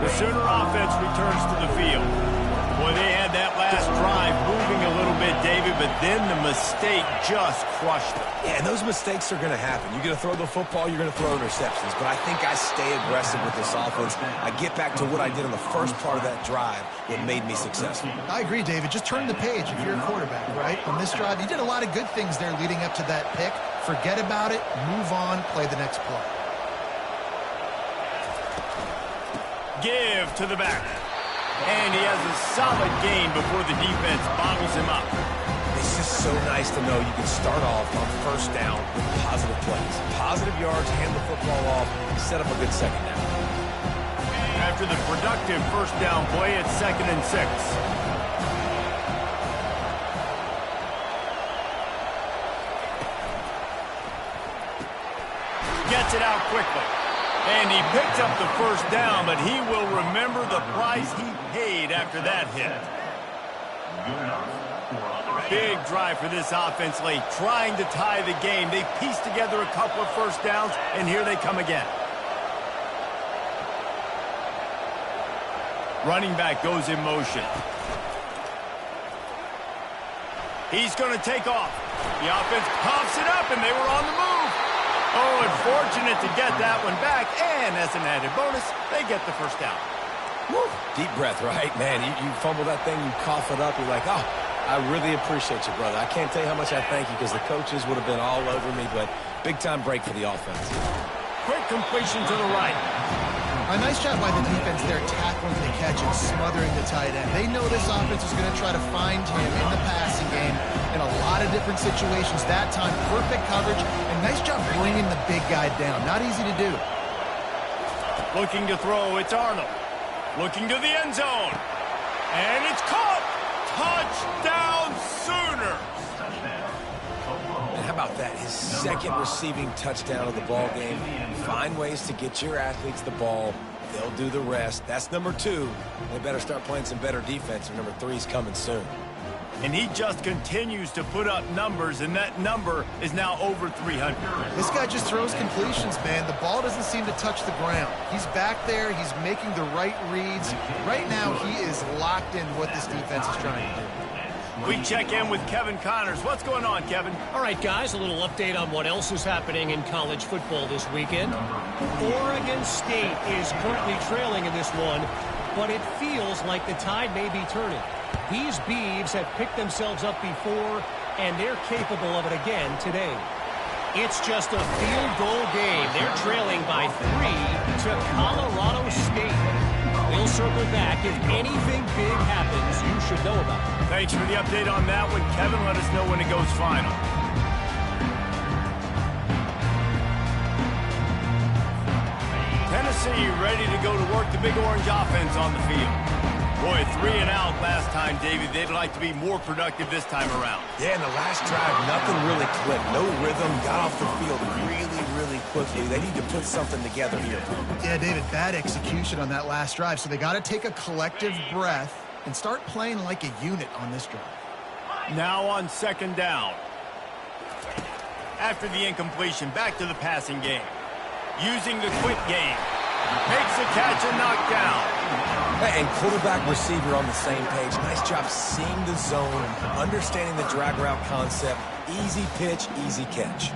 The Sooner offense returns to the field. Boy, they had that last drive moving a little bit, David, but then the mistake just crushed them. Yeah, and those mistakes are going to happen. You're going to throw the football, you're going to throw interceptions. But I think I stay aggressive with this offense. I get back to what I did on the first part of that drive that made me successful. I agree, David. Just turn the page if you're a quarterback, right? On this drive, you did a lot of good things there leading up to that pick. Forget about it, move on, play the next play. Give to the back. And he has a solid gain before the defense bottles him up. It's just so nice to know you can start off on first down with positive plays. Positive yards, hand the football off, set up a good second down. After the productive first down play, it's 2nd and 6. Gets it out quickly. And he picks up the first down, but he will remember the price he paid after that hit. Big drive for this offense late, trying to tie the game. They pieced together a couple of first downs, and here they come again. Running back goes in motion. He's going to take off. The offense pops it up, and they were on the move. Oh, and fortunate to get that one back, and as an added bonus, they get the first down. Woo. Deep breath, right? Man, you fumble that thing, you cough it up, you're like, oh, I really appreciate you, brother. I can't tell you how much I thank you because the coaches would have been all over me, but big-time break for the offense. Quick completion to the right. A nice job by the defense there, tackling the catch and smothering the tight end. They know this offense is going to try to find him in the passing game in a lot of different situations. That time, perfect coverage, and nice job bringing the big guy down. Not easy to do. Looking to throw, it's Arnold. Looking to the end zone. And it's caught. Touchdown Sooners. And how about that? His second receiving touchdown of the ball game. Find ways to get your athletes the ball. They'll do the rest. That's number 2. They better start playing some better defense, or number 3's coming soon. And he just continues to put up numbers, and that number is now over 300. This guy just throws completions, man. The ball doesn't seem to touch the ground. He's back there. He's making the right reads. Right now, he is locked into what this defense is trying to do. We check in with Kevin Connors. What's going on, Kevin? All right, guys, a little update on what else is happening in college football this weekend. Oregon State is currently trailing in this one, but it feels like the tide may be turning. These Beavs have picked themselves up before, and they're capable of it again today. It's just a field goal game. They're trailing by 3 to Colorado State. We'll circle back. If anything big happens, you should know about it. Thanks for the update on that one, Kevin. Let us know when it goes final. Tennessee ready to go to work the Big Orange offense on the field. Boy, 3 and out last time, Davey. They'd like to be more productive this time around. Yeah, in the last drive, nothing really clicked. No rhythm, got off the field really quickly. They need to put something together here. Yeah, David, bad execution on that last drive, so they got to take a collective breath and start playing like a unit on this drive. Now on 2nd down. After the incompletion, back to the passing game. Using the quick game. Makes the catch and knocked down. And quarterback receiver on the same page. Nice job seeing the zone, understanding the drag route concept. Easy pitch, easy catch.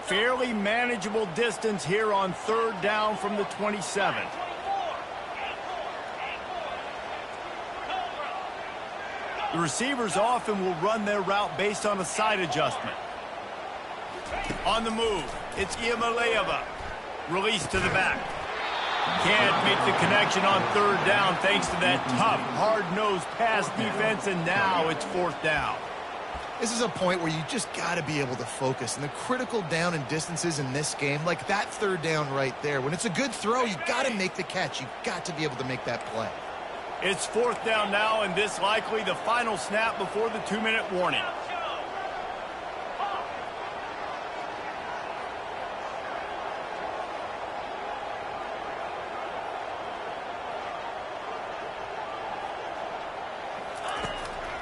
Fairly manageable distance here on 3rd down from the 27. The receivers often will run their route based on a side adjustment. On the move, it's Iamaleava. Release to the back. Can't make the connection on 3rd down thanks to that tough, hard-nosed pass defense, and now it's 4th down. This is a point where you just got to be able to focus. And the critical down and distances in this game, like that 3rd down right there, when it's a good throw, you got to make the catch. You've got to be able to make that play. It's 4th down now, and this likely the final snap before the 2-minute warning.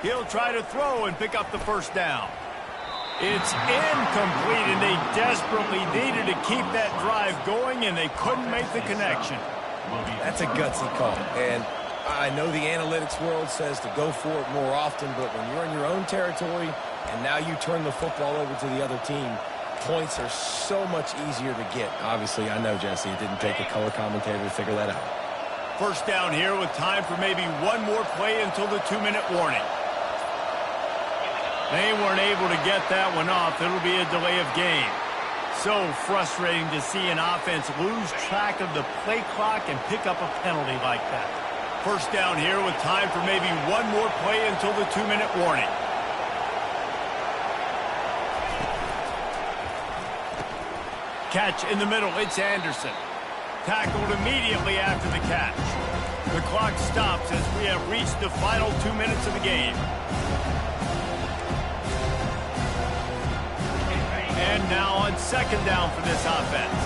He'll try to throw and pick up the 1st down. It's incomplete, and they desperately needed to keep that drive going, and they couldn't make the connection. That's a gutsy call, and I know the analytics world says to go for it more often, but when you're in your own territory and now you turn the football over to the other team, points are so much easier to get. Obviously, I know, Jesse, it didn't take a color commentator to figure that out. 1st down here with time for maybe one more play until the 2-minute warning. They weren't able to get that one off. It'll be a delay of game. So frustrating to see an offense lose track of the play clock and pick up a penalty like that. First down here with time for maybe one more play until the 2-minute warning. Catch in the middle, it's Anderson. Tackled immediately after the catch. The clock stops as we have reached the final 2 minutes of the game. And now on second down for this offense.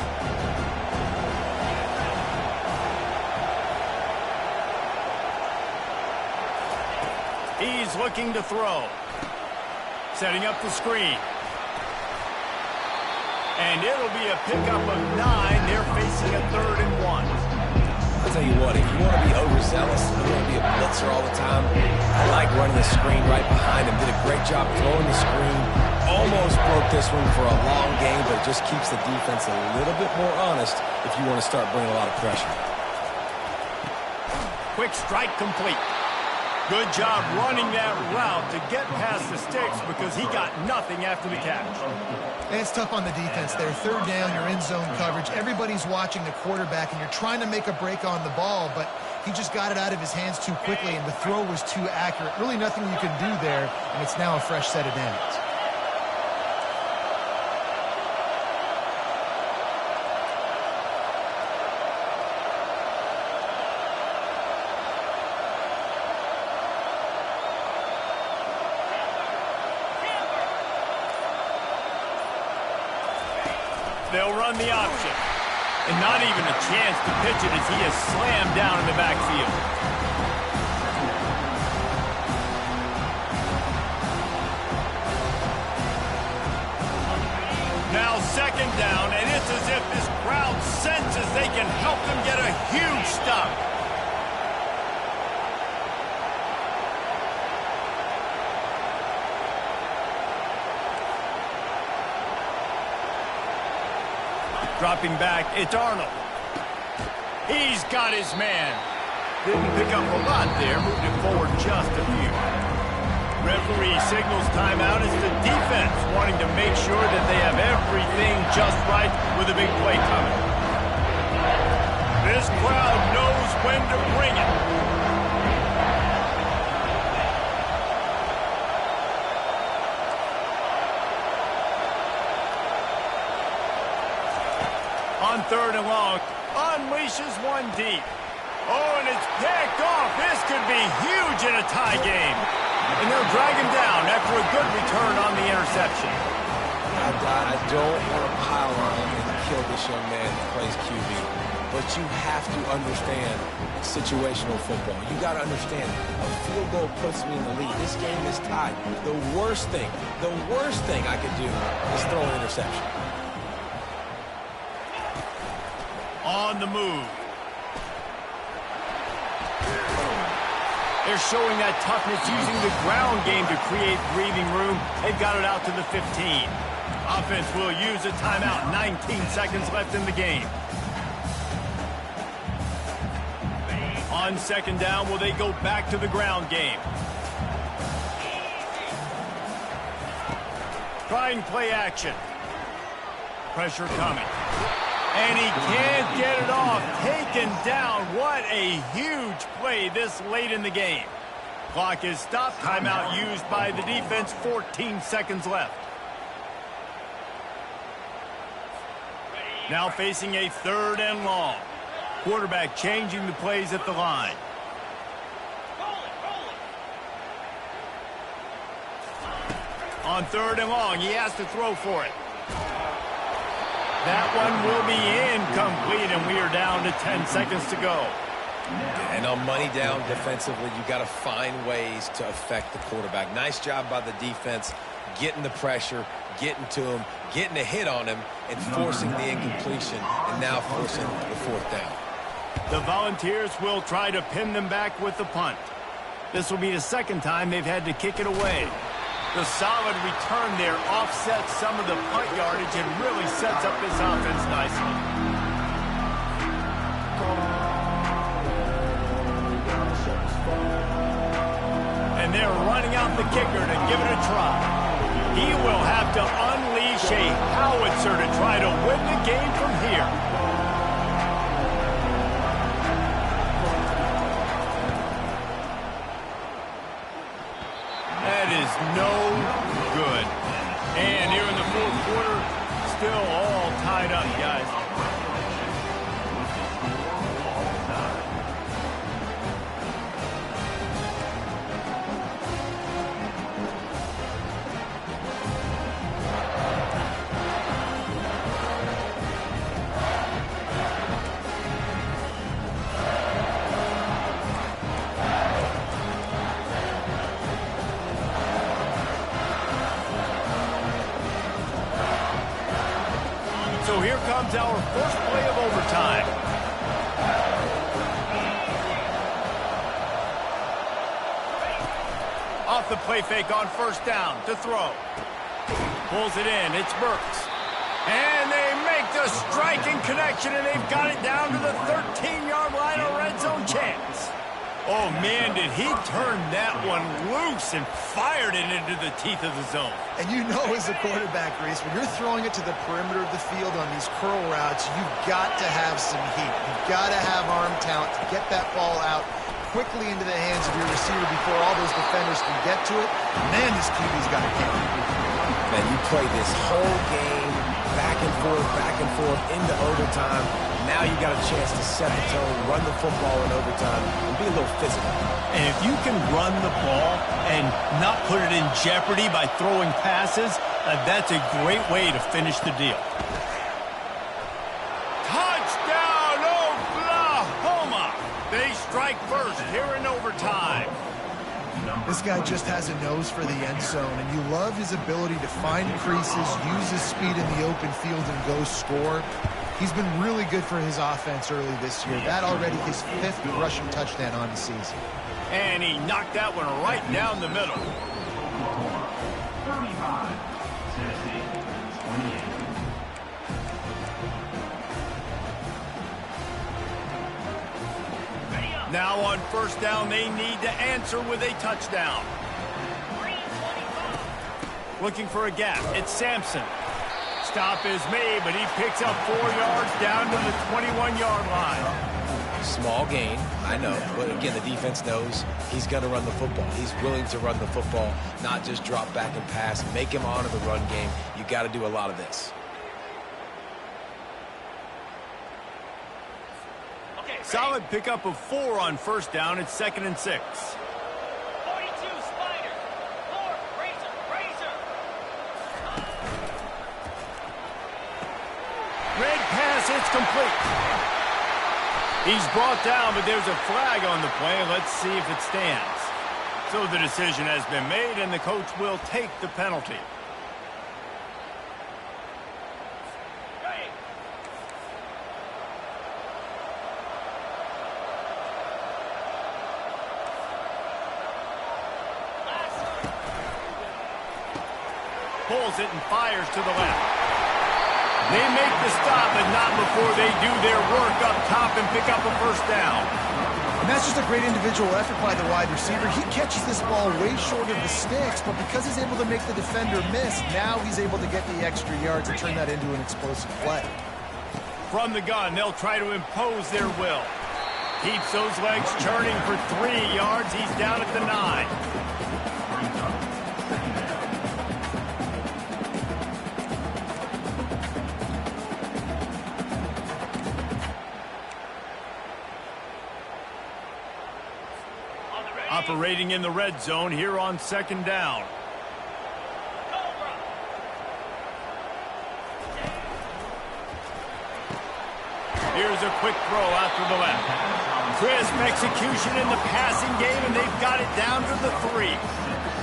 He's looking to throw. Setting up the screen. And it'll be a pickup of 9. They're facing a 3rd and 1. I'll tell you what, if you want to be overzealous, you want to be a blitzer all the time, I like running the screen right behind him. Did a great job throwing the screen. Almost broke this one for a long game, but it just keeps the defense a little bit more honest if you want to start bringing a lot of pressure. Quick strike complete. Good job running that route to get past the sticks because he got nothing after the catch. And it's tough on the defense there. Third down, you're in zone coverage. Everybody's watching the quarterback, and you're trying to make a break on the ball, but he just got it out of his hands too quickly, and the throw was too accurate. Really nothing you can do there, and it's now a fresh set of downs. They'll run the option. And not even a chance to pitch it as he is slammed down in the backfield. Now second down, and it's as if this crowd senses they can help them get a huge stop. Dropping back, it's Arnold. He's got his man. Didn't pick up a lot there, moved it forward just a few. Referee signals timeout as the defense wanting to make sure that they have everything just right with a big play coming. This crowd knows when to bring it. On third and long, unleashes one deep. Oh, and it's picked off. This could be huge in a tie game. And they'll drag him down after a good return on the interception. I don't want to pile on and kill this young man that plays QB, but you have to understand situational football. You got to understand, a field goal puts me in the lead. This game is tied. The worst thing I could do is throw an interception. On the move. They're showing that toughness using the ground game to create breathing room. They've got it out to the 15. Offense will use a timeout. 19 seconds left in the game. On second down, will they go back to the ground game? Trying play action. Pressure coming. And he can't get it off. Taken down. What a huge play this late in the game. Clock is stopped. Timeout used by the defense. 14 seconds left. Now facing a third and long. Quarterback changing the plays at the line. On third and long, he has to throw for it. That one will be incomplete, and we are down to 10 seconds to go. And on money down defensively, you got to find ways to affect the quarterback. Nice job by the defense, getting the pressure, getting to him, getting a hit on him, and forcing the incompletion, and now forcing the fourth down. The Volunteers will try to pin them back with the punt. This will be the second time they've had to kick it away. The solid return there offsets some of the punt yardage and really sets up this offense nicely. And they're running out the kicker to give it a try. He will have to unleash a howitzer to try to win the game from here. So here comes our first play of overtime. Off the play fake on first down to throw. Pulls it in. It's Burks. And they make the striking connection, and they've got it down to the 13-yard line, a red zone chance. Oh, man, did he turn that one loose and fired it into the teeth of the zone. And you know as a quarterback, Reese, when you're throwing it to the perimeter of the field on these curl routes, you've got to have some heat. You've got to have arm talent to get that ball out quickly into the hands of your receiver before all those defenders can get to it. Man, this QB's got a game. Man, you play this whole game back and forth into overtime. Now you got a chance to set the tone, run the football in overtime, and be a little physical. And if you can run the ball and not put it in jeopardy by throwing passes, that's a great way to finish the deal. Touchdown, Oklahoma! They strike first here in overtime. This guy just has a nose for the end zone, and you love his ability to find creases, use his speed in the open field, and go score. He's been really good for his offense early this year. That already his 5th rushing touchdown on the season. And he knocked that one right down the middle. 35, Tennessee, 28. Now on first down, they need to answer with a touchdown. Looking for a gap. It's Sampson. Stop is made, but he picks up 4 yards down to the 21-yard line. Small gain, I know, but again, the defense knows he's going to run the football. He's willing to run the football, not just drop back and pass, make him honor the run game. You got to do a lot of this. Solid pickup of 4 on first down. It's 2nd and 6. 42, Spider. 4, Razor. Red pass, it's complete. He's brought down, but there's a flag on the play. Let's see if it stands. So the decision has been made, and the coach will take the penalty. Pulls it and fires to the left. They make the stop, but not before they do their work up top and pick up a first down. And that's just a great individual effort by the wide receiver. He catches this ball way short of the sticks, but because he's able to make the defender miss, now he's able to get the extra yards and turn that into an explosive play. From the gun, they'll try to impose their will. Keeps those legs churning for 3 yards. He's down at the 9. Operating in the red zone here on 2nd down. Here's a quick throw out to the left. Crisp execution in the passing game, and they've got it down to the 3.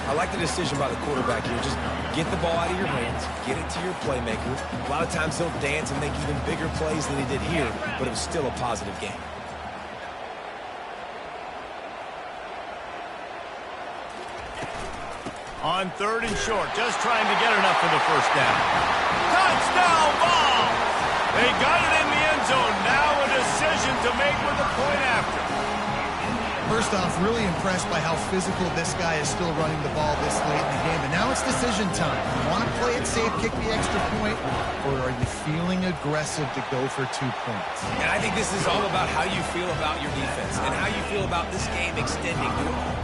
I like the decision by the quarterback here. Just get the ball out of your hands, get it to your playmaker. A lot of times he'll dance and make even bigger plays than he did here, but it was still a positive game. On 3rd and short, just trying to get enough for the first down. Touchdown ball! They got it in the end zone. Now a decision to make with a point after. First off, really impressed by how physical this guy is still running the ball this late in the game. And now it's decision time. You want to play it safe, kick the extra point, or are you feeling aggressive to go for 2 points? And I think this is all about how you feel about your defense and how you feel about this game extending.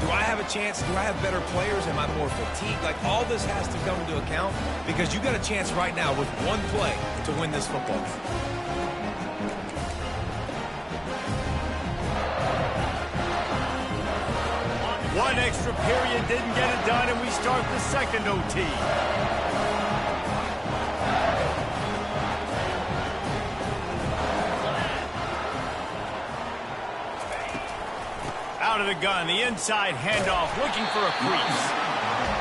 Do I have a chance? Do I have better players? Am I more fatigued? Like, all this has to come into account because you got a chance right now with 1 play to win this football game. One extra period didn't get it done, and we start the 2nd OT. Out of the gun, the inside handoff, looking for a crease.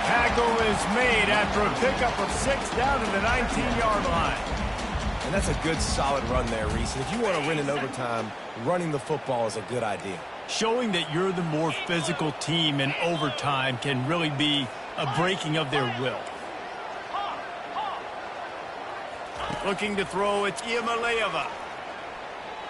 Tackle is made after a pickup of 6 down to the 19-yard line. And that's a good, solid run there, Reese. And if you want to win in overtime, running the football is a good idea. Showing that you're the more physical team in overtime can really be a breaking of their will. Looking to throw, it's Iamaleava.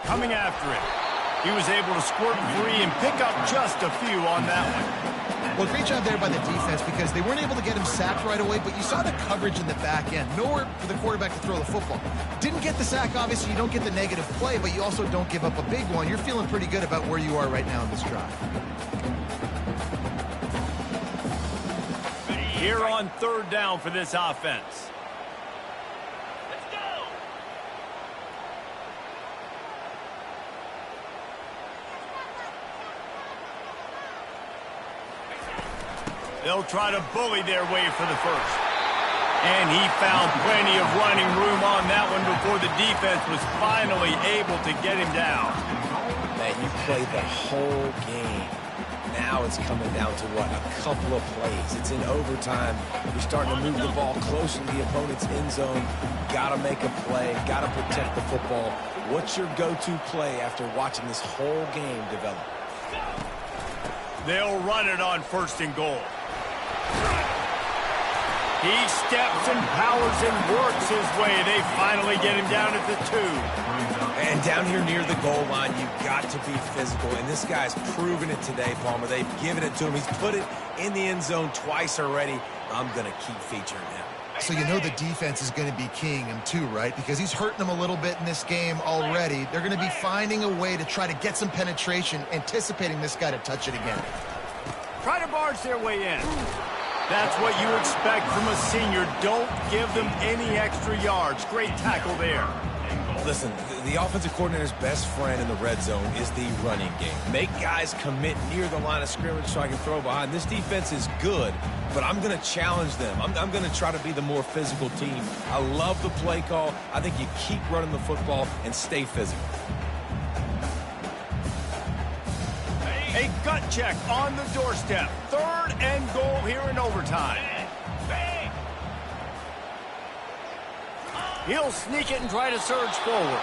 Coming after it. He was able to squirt free and pick up just a few on that one. Well, great job there by the defense because they weren't able to get him sacked right away, but you saw the coverage in the back end. Nowhere for the quarterback to throw the football. Didn't get the sack, obviously. You don't get the negative play, but you also don't give up a big one. You're feeling pretty good about where you are right now in this drive. Here on third down for this offense. They'll try to bully their way for the first. And he found plenty of running room on that one before the defense was finally able to get him down. Man, you played the whole game. Now it's coming down to, what, a couple of plays. It's in overtime. You're starting to move the ball closer to the opponent's end zone. Got to make a play. Got to protect the football. What's your go-to play after watching this whole game develop? They'll run it on first and goal. He steps and powers and works his way. They finally get him down at the 2. And down here near the goal line, you've got to be physical. And this guy's proven it today, Palmer. They've given it to him. He's put it in the end zone twice already. I'm going to keep featuring him. So you know the defense is going to be keying him too, right? Because he's hurting them a little bit in this game already. They're going to be finding a way to try to get some penetration, anticipating this guy to touch it again. Try to barge their way in. That's what you expect from a senior. Don't give them any extra yards. Great tackle there. Listen, the offensive coordinator's best friend in the red zone is the running game. Make guys commit near the line of scrimmage so I can throw behind. This defense is good, but I'm going to challenge them. I'm going to try to be the more physical team. I love the play call. I think you keep running the football and stay physical. A gut check on the doorstep. Third and goal here in overtime. He'll sneak it and try to surge forward.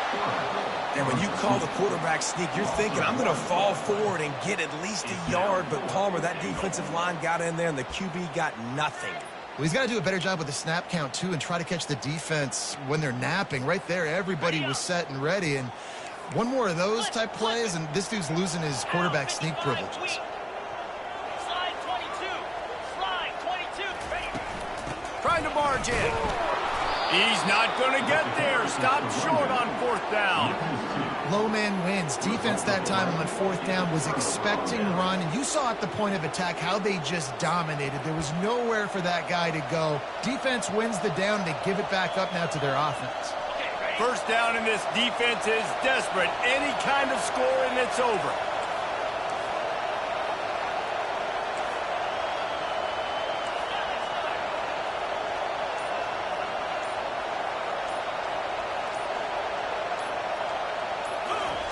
And when you call the quarterback sneak, you're thinking, I'm going to fall forward and get at least a yard. But, Palmer, that defensive line got in there, and the QB got nothing. Well, he's got to do a better job with the snap count, too, and try to catch the defense when they're napping. Right there, everybody was set and ready. And one more of those type plays, and this dude's losing his quarterback sneak privileges. Slide 22. Slide 22. Trying to barge in. He's not going to get there. Stopped short on fourth down. Low man wins. Defense that time on fourth down was expecting run, and you saw at the point of attack how they just dominated. There was nowhere for that guy to go. Defense wins the down. They give it back up now to their offense. First down, and this defense is desperate. Any kind of score, and it's over.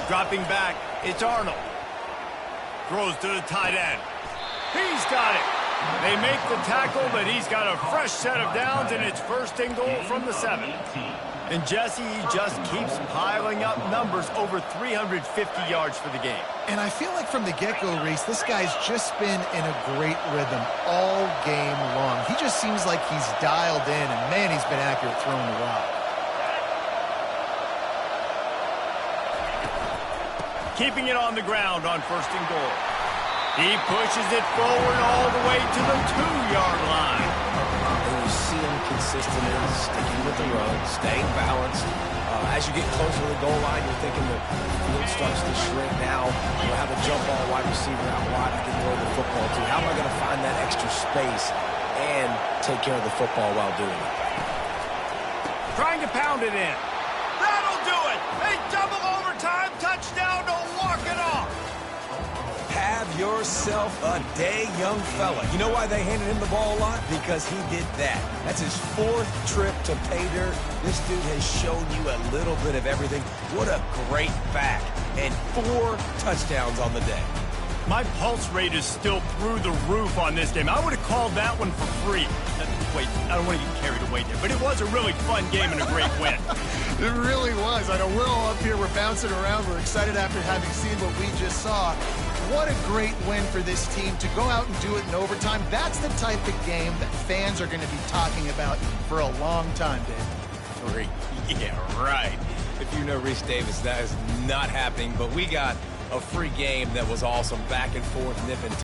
Dropping back, it's Arnold. Throws to the tight end. He's got it. They make the tackle, but he's got a fresh set of downs, and it's first and goal from the 7. And Jesse, he just keeps piling up numbers, over 350 yards for the game. And I feel like from the get-go, Reese, this guy's just been in a great rhythm all game long. He just seems like he's dialed in, and man, he's been accurate throwing the rock. Keeping it on the ground on first and goal. He pushes it forward all the way to the 2-yard line. And you see him consistently sticking with the run, staying balanced. As you get closer to the goal line, you're thinking the field starts to shrink now. You'll have a jump ball wide receiver out wide I can throw the football to. How am I going to find that extra space and take care of the football while doing it? Trying to pound it in. That'll do it. A double overtime touchdown to walk it off. Have yourself a day, young fella. You know why they handed him the ball a lot? Because he did that. That's his 4th trip to pay dirt. This dude has shown you a little bit of everything. What a great back. And 4 touchdowns on the day. My pulse rate is still through the roof on this game. I would have called that one for free. wait, I don't want to get carried away there, but it was a really fun game and a great win. It really was. I know we're all up here, we're bouncing around, we're excited after having seen what we just saw. What a great win for this team to go out and do it in overtime. That's the type of game that fans are going to be talking about for a long time, Dave. Free. Yeah, right. If you know Reese Davis, that is not happening, but we got a free game that was awesome, back and forth, nip and